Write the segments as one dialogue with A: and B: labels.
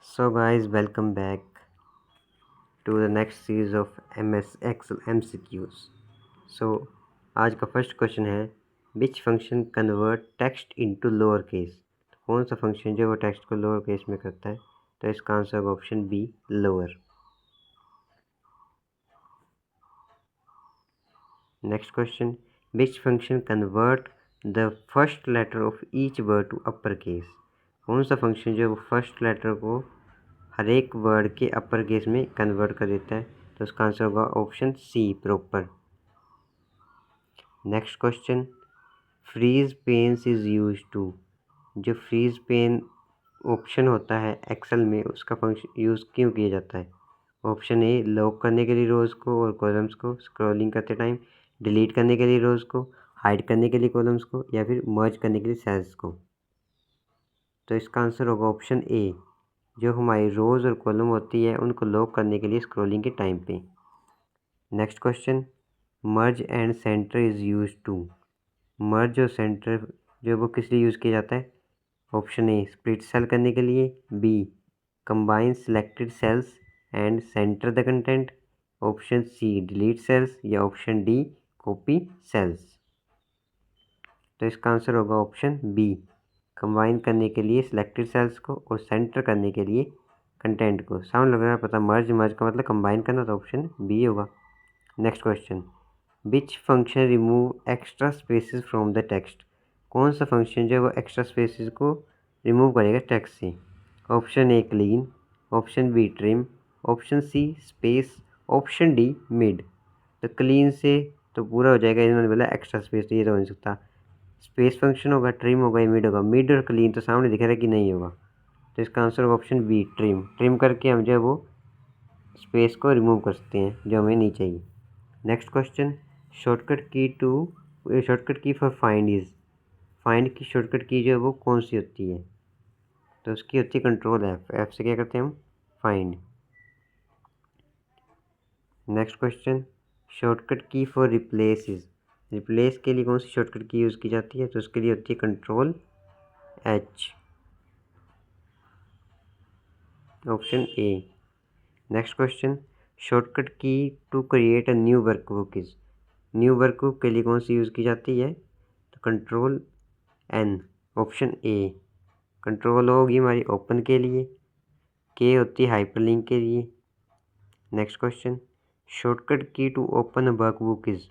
A: So guys, welcome back to the next series of MS Excel MCQs. So आज का first question है विच function convert text into lower case. कौन सा function जो वो text को लोअर केस में करता है, तो इसका आंसर होगा option B lower. Next question which function convert the first letter of each word to upper case. कौन सा फंक्शन जो वो फर्स्ट लेटर को हर एक वर्ड के अपर केस में कन्वर्ट कर देता है, तो उसका आंसर होगा option C proper. Next question freeze panes is use to. जो फ्रीज पेन ऑप्शन होता है एक्सेल में, उसका फंक्शन यूज़ क्यों किया जाता है। ऑप्शन ए लॉक करने के लिए रोज़ को और कॉलम्स को स्क्रॉलिंग करते टाइम, डिलीट करने के लिए रोज़ को, हाइड करने के लिए कॉलम्स को, या फिर मर्ज करने के लिए सेल्स को। तो इसका आंसर होगा ऑप्शन ए, जो हमारी रोज़ और कॉलम होती है उनको लॉक करने के लिए स्क्रॉलिंग के टाइम पे। Next question merge and center is use to. Merge और सेंटर जो वो किस लिए यूज़ किया जाता है। ऑप्शन ए स्प्लिट सेल करने के लिए, B combine selected cells and center the content, option C delete cells, या ऑप्शन डी कॉपी सेल्स। तो इसका आंसर होगा ऑप्शन बी, कंबाइन करने के लिए सिलेक्टेड सेल्स को और सेंटर करने के लिए कंटेंट को। साउंड लग रहा है पता, मर्ज मर्ज का मतलब कंबाइन करना, तो ऑप्शन बी होगा। Next question which function remove extra spaces from the text. कौन सा फंक्शन जो है वो एक्स्ट्रा स्पेसिस को रिमूव करेगा टेक्स्ट से। Option A clean, option B trim, option C space, option D mid. तो क्लीन से तो पूरा हो जाएगा, इन्होंने बोला एक्स्ट्रा स्पेस, तो ये तो हो नहीं सकता। स्पेस फंक्शन होगा, ट्रिम होगा, या मिड होगा। मिड और क्लीन तो सामने दिख रहा है कि नहीं होगा, तो इसका आंसर होगा ऑप्शन बी ट्रिम। ट्रिम करके हम जो है वो स्पेस को रिमूव कर सकते हैं जो हमें नहीं चाहिए। नेक्स्ट क्वेश्चन शॉर्टकट की फॉर फाइंड इज़। फाइंड की शॉर्टकट की जो है वो कौन सी होती है, तो उसकी होती है कंट्रोल एफ। एफ से क्या करते हैं हम, फाइंड। नेक्स्ट क्वेश्चन शॉर्टकट की फॉर रिप्लेस इज़। रिप्लेस के लिए कौन सी शॉर्टकट की यूज़ की जाती है, तो उसके लिए होती है control H, option A. Next question shortcut key to create a new workbook is. New workbook के लिए कौन सी यूज़ की जाती है, तो control N, option A. Control होगी हमारी ओपन के लिए, के होती है हाइपरलिंक के लिए। Next question shortcut key to open a workbook is.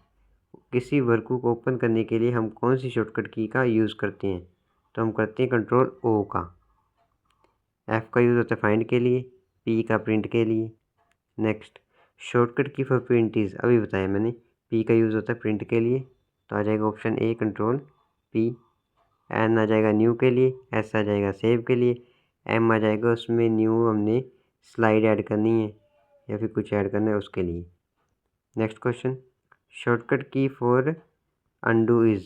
A: किसी वर्कबुक ओपन करने के लिए हम कौन सी शॉर्टकट की का यूज़ करते हैं, तो हम करते हैं कंट्रोल ओ का। एफ़ का यूज़ होता है फाइंड के लिए, पी का प्रिंट के लिए। नेक्स्ट शॉर्टकट की फॉर प्रिंट इज़, अभी बताया मैंने, पी का यूज़ होता है प्रिंट के लिए, तो आ जाएगा option A control P. N आ जाएगा न्यू के लिए, एस आ जाएगा सेव के लिए, एम आ जाएगा उसमें न्यू हमने स्लाइड ऐड करनी है या फिर कुछ ऐड करना है उसके लिए। नेक्स्ट क्वेश्चन शॉर्टकट की फॉर अंडू इज़।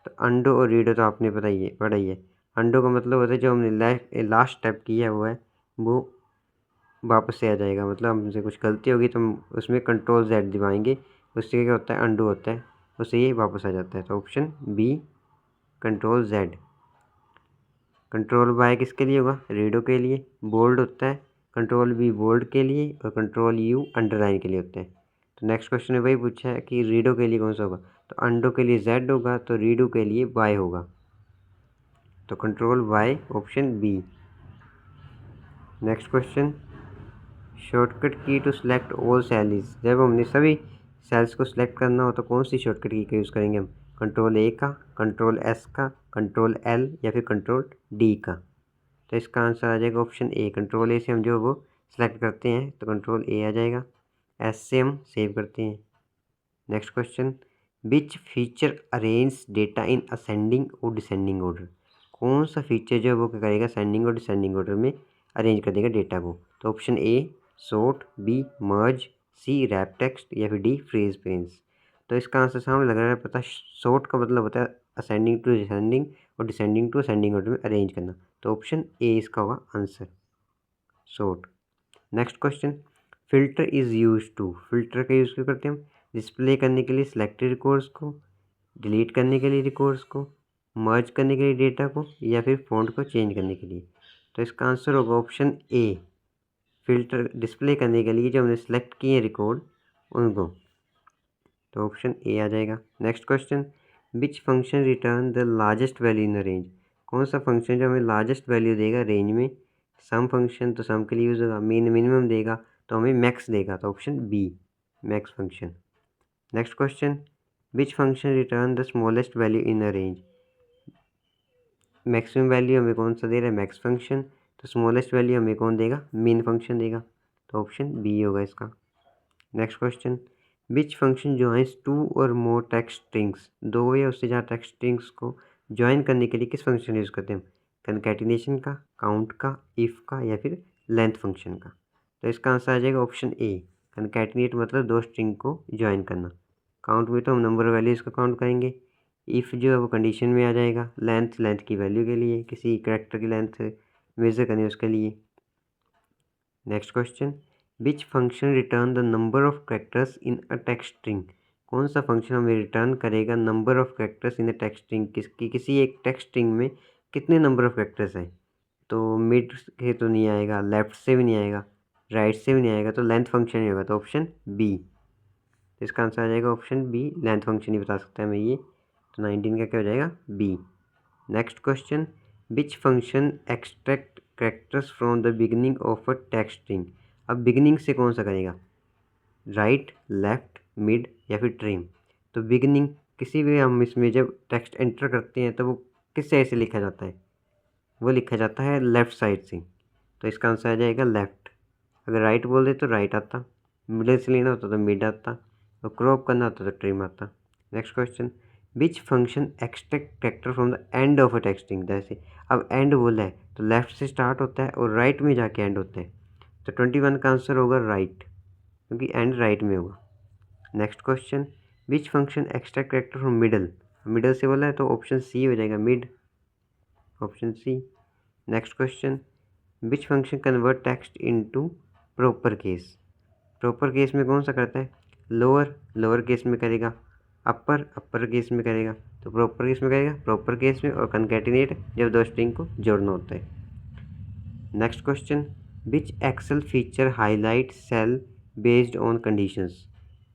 A: तो अंडू और रीडो तो आपने पढ़ा ही है। अंडू का मतलब होता है जो हमने लास्ट स्टेप किया हुआ है वो वापस से आ जाएगा, मतलब हमसे कुछ गलती होगी तो हम उसमें कंट्रोल जेड दबाएंगे, उससे क्या होता है अंडू होता है, उससे ये वापस आ जाता है। तो option B control Z. Control Y किसके लिए होगा, रीडो के लिए, बोल्ड होता है। कंट्रोल बी बोल्ड के लिए और कंट्रोल यू अंडरलाइन के लिए होते हैं। तो नेक्स्ट क्वेश्चन में वही पूछा है कि रीडो के लिए कौन सा होगा, तो अंडो के लिए जेड होगा, तो रीडो के लिए वाई होगा, तो control Y, option B. Next question shortcut key to select all cells. जब हमने सभी सेल्स को सिलेक्ट करना हो तो कौन सी शॉर्टकट की का यूज़ करेंगे हम, कंट्रोल ए का, कंट्रोल एस का, कंट्रोल एल, या फिर कंट्रोल डी का। तो इसका आंसर आ जाएगा ऑप्शन ए। कंट्रोल ए से हम जो वो सिलेक्ट करते हैं तो कंट्रोल ए आ जाएगा, एस से हम सेव करते हैं। Next question which feature arrange data in ascending और डिसेंडिंग ऑर्डर। कौन सा फीचर जो वो क्या करेगा, सेंडिंग और डिसेंडिंग ऑर्डर में अरेंज कर देगा डेटा को। तो option A sort, B merge, C wrap text, या फिर डी फ्रेज पेंस। तो इसका आंसर सामने लग रहा है पता। सॉर्ट का मतलब होता है असेंडिंग टू डिसेंडिंग और डिसेंडिंग टू असेंडिंग ऑर्डर में अरेंज करना, तो ऑप्शन ए इसका होगा answer, sort. Next question filter is use to. Filter का यूज़ क्यों करते हैं हम, डिस्प्ले करने के लिए सिलेक्टेड रिकॉर्ड्स को, डिलीट करने के लिए रिकॉर्ड्स को, मर्ज करने के लिए डेटा को, या फिर फ़ॉन्ट को चेंज करने के लिए। तो इसका आंसर होगा ऑप्शन ए, फिल्टर डिस्प्ले करने के लिए जो हमने सेलेक्ट किए रिकॉर्ड उनको, तो ऑप्शन ए आ जाएगा। Next question, which function return the largest value in the range, कौन सा फंक्शन जो हमें लार्जेस्ट वैल्यू देगा रेंज में। सम फंक्शन तो सम के लिए यूज़ होगा, मिनिमम देगा तो हमें मैक्स देगा, तो option B max function. Next question, which function return the smallest value in a range, maximum value हमें कौन सा दे रहा है, मैक्स फंक्शन, तो स्मॉलेस्ट वैल्यू हमें कौन देगा, मिन फंक्शन देगा, तो ऑप्शन बी होगा इसका। Next question, which function joins two or more text strings, दो या उससे ज़्यादा टेक्स्ट स्ट्रिंग्स को ज्वाइन करने के लिए किस फंक्शन यूज़ करते हैं, कंकैटिनेशन का, काउंट का, इफ़ का, या फिर लेंथ फंक्शन का, तो इसका आंसर आ जाएगा ऑप्शन ए, कंकैटिनेट मतलब दो स्ट्रिंग को ज्वाइन करना। काउंट में तो हम नंबर वैल्यूज़ को काउंट करेंगे, इफ़ जो है वो कंडीशन में आ जाएगा, लेंथ की वैल्यू के लिए, किसी कैरेक्टर की लेंथ मेज़र करनी है उसके लिए। Next question, which function return the number of characters in a text string, कौन सा फंक्शन हमें रिटर्न करेगा number of characters in a text string, किसी एक टेक्स्ट स्ट्रिंग में कितने नंबर ऑफ कैरेक्टर्स हैं, तो मिड से तो नहीं आएगा, लेफ्ट से भी नहीं आएगा, राइट से भी नहीं आएगा, तो लेंथ फंक्शन ही होगा, तो ऑप्शन बी, तो इसका आंसर आ जाएगा ऑप्शन बी, लेंथ फंक्शन ही बता सकता है मैं ये, तो 19 का क्या हो जाएगा, B. Next question, which function extract characters from the beginning of a text string, अब बिगिनिंग से कौन सा करेगा, राइट, लेफ्ट, मिड या फिर ट्रिम, तो बिगिनिंग किसी भी हम इसमें जब टेक्स्ट एंटर करते हैं तो वो किस साइड से लिखा जाता है, वो लिखा जाता है लेफ़्ट साइड से, तो इसका आंसर आ जाएगा लेफ़्ट। अगर राइट बोल दे तो राइट आता, मिडिल से लेना होता तो मिड आता, और क्रॉप करना होता तो ट्रिम आता। Next question, which function extract character from the end of a text string, जैसे अब एंड बोला है तो लेफ्ट से स्टार्ट होता है और राइट में जाके एंड होता है, तो 21 का आंसर होगा राइट, क्योंकि एंड राइट में होगा। Next question, which function extract character from middle, middle से बोला है तो ऑप्शन सी हो जाएगा mid, option C. Next question, which function convert text into proper case, proper case में कौन सा करता है, लोअर केस में करेगा, अपर केस में करेगा, तो प्रॉपर केस में करेगा प्रॉपर केस में, और कंकैटिनेट जब दो स्ट्रिंग को जोड़ना होता है। Next question, which Excel feature highlight cell based on conditions,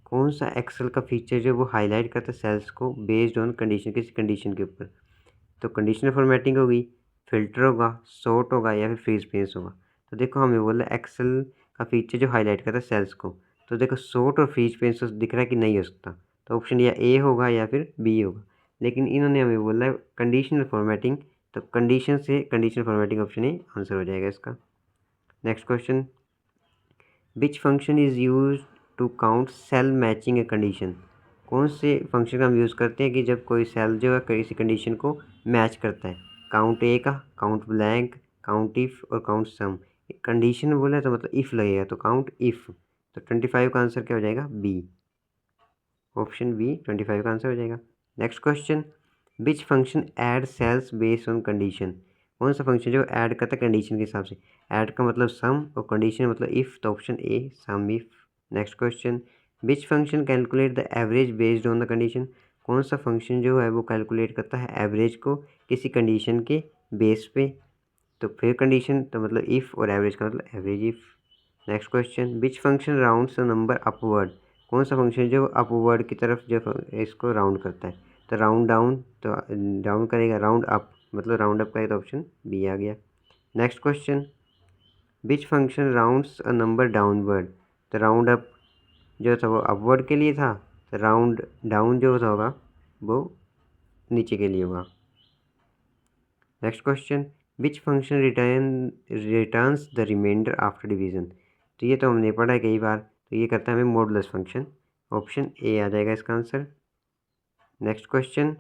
A: कौन सा एक्सेल का फीचर जो वो हाईलाइट करता है सेल्स को बेस्ड ऑन कंडीशन, किसी कंडीशन के ऊपर, तो कंडीशनल फॉर्मेटिंग होगी, फिल्टर होगा, सॉर्ट होगा, या फिर फ्री स्पेस होगा। तो देखो हमें बोला एक्सेल का फीचर जो हाईलाइट करता है सेल्स को, तो देखो सॉर्ट और फ्री स्पेस तो दिख रहा है कि नहीं हो सकता, तो ऑप्शन या ए होगा या फिर बी होगा, लेकिन इन्होंने हमें बोला है कंडीशनल फॉर्मेटिंग, तो कंडीशन से conditional formatting option A answer हो जाएगा इसका। Next question, which function is use to count cell matching a condition, कौन से फंक्शन का हम यूज़ करते हैं कि जब कोई सेल जो है किसी कंडीशन को मैच करता है, काउंट ए का, काउंट ब्लैंक, काउंट इफ़ और काउंट सम, कंडीशन बोला है तो मतलब इफ़ लगेगा, तो काउंट इफ़, तो 25 का आंसर क्या हो जाएगा, बी, ऑप्शन बी 25 का आंसर हो जाएगा। Next question, which function add cells based on condition, कौन सा फंक्शन जो ऐड करता है कंडीशन के हिसाब से, ऐड का मतलब सम और कंडीशन मतलब इफ़, तो option A some if. Next question, which function calculate the average based on the condition, कौन सा फंक्शन जो है वो कैलकुलेट करता है एवरेज को किसी कंडीशन के बेस पे, तो फिर कंडीशन तो मतलब इफ़ और एवरेज का मतलब average if. Next question, which function rounds the number upward, कौन सा फंक्शन जो अपवर्ड की तरफ जो इसको राउंड करता है, तो राउंड डाउन, तो डाउन करेगा, राउंड अप मतलब राउंड अप करेगा, तो ऑप्शन बी आ गया। Next question, which function rounds a number downward, तो राउंड अप जो था वो अपवर्ड के लिए था, तो राउंड डाउन जो होगा वो नीचे के लिए होगा। Next question, which function returns the remainder after division, तो ये तो हमने पढ़ा है कई बार, तो ये करता है हमें मॉडुलस फंक्शन, ऑप्शन ए आ जाएगा इसका answer. Next question,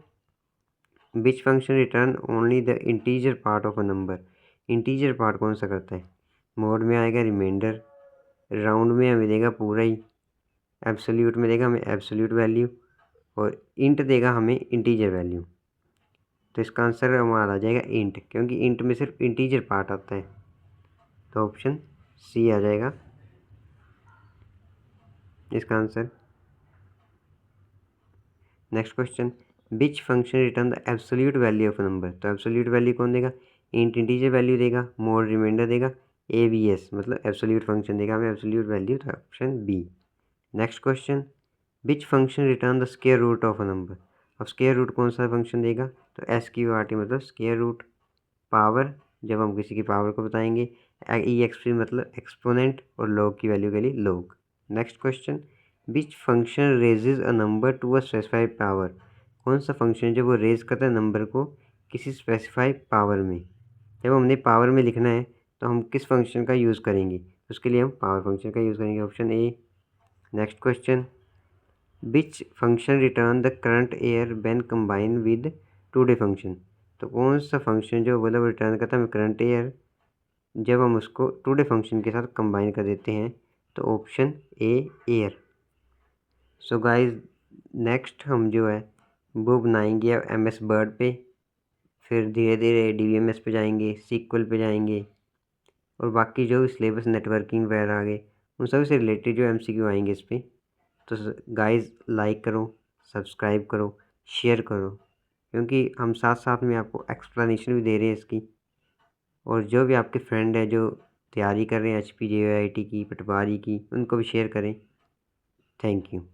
A: which function return only the integer part of a number, integer part कौन सा करता है, मोड में आएगा रिमाइंडर, राउंड में हमें देगा पूरा ही, एब्सोल्यूट में देगा हमें एब्सोल्यूट वैल्यू, और इंट देगा हमें इंटीजर वैल्यू, तो इसका आंसर हमारा आ जाएगा इंट, क्योंकि इंट में सिर्फ इंटीजर पार्ट आता है, तो ऑप्शन सी आ जाएगा इसका answer. Next question, which function return the absolute value of number, तो एब्सोल्यूट वैल्यू कौन देगा, इंट इंटीजर वैल्यू देगा, मोड रिमाइंडर देगा, AVS मतलब एब्सोल्यूट फंक्शन देगा हमें absolute value, option B. Next question, which function return the square root of a number. अब square root कौन सा फंक्शन देगा, तो SQRT मतलब स्क्वायर रूट, पावर जब हम किसी की पावर को बताएंगे, EXP मतलब एक्सपोनेंट, और लॉग की वैल्यू के लिए log. Next question, which function raises a number to a specified power. कौन सा फंक्शन जो वो रेज करता है नंबर को किसी स्पेसिफाइड पावर में। जब हमने पावर में लिखना है तो हम किस फंक्शन का यूज़ करेंगे, उसके लिए हम पावर फंक्शन का यूज़ करेंगे, option A. Next question, which function return the current air when combine with today function. तो कौन सा फंक्शन जो मतलब रिटर्न करता है करंट एयर जब हम उसको टुडे फंक्शन के साथ कंबाइन कर देते हैं, तो ऑप्शन ए एयर। सो गाइस नेक्स्ट हम जो है वो बनाएंगे MS वर्ड पे, फिर धीरे धीरे DBMS पे जाएंगे, सीक्वल पे जाएंगे, और बाकी जो सिलेबस नेटवर्किंग वगैरह आ गए उन सभी से रिलेटेड जो MCQ आएंगे इस पर। तो गाइस लाइक करो, सब्सक्राइब करो, शेयर करो, क्योंकि हम साथ साथ में आपको एक्सप्लेनेशन भी दे रहे हैं इसकी। और जो भी आपके फ्रेंड है जो तैयारी कर रहे हैं HPJIT की, पटवारी की, उनको भी शेयर करें। Thank you.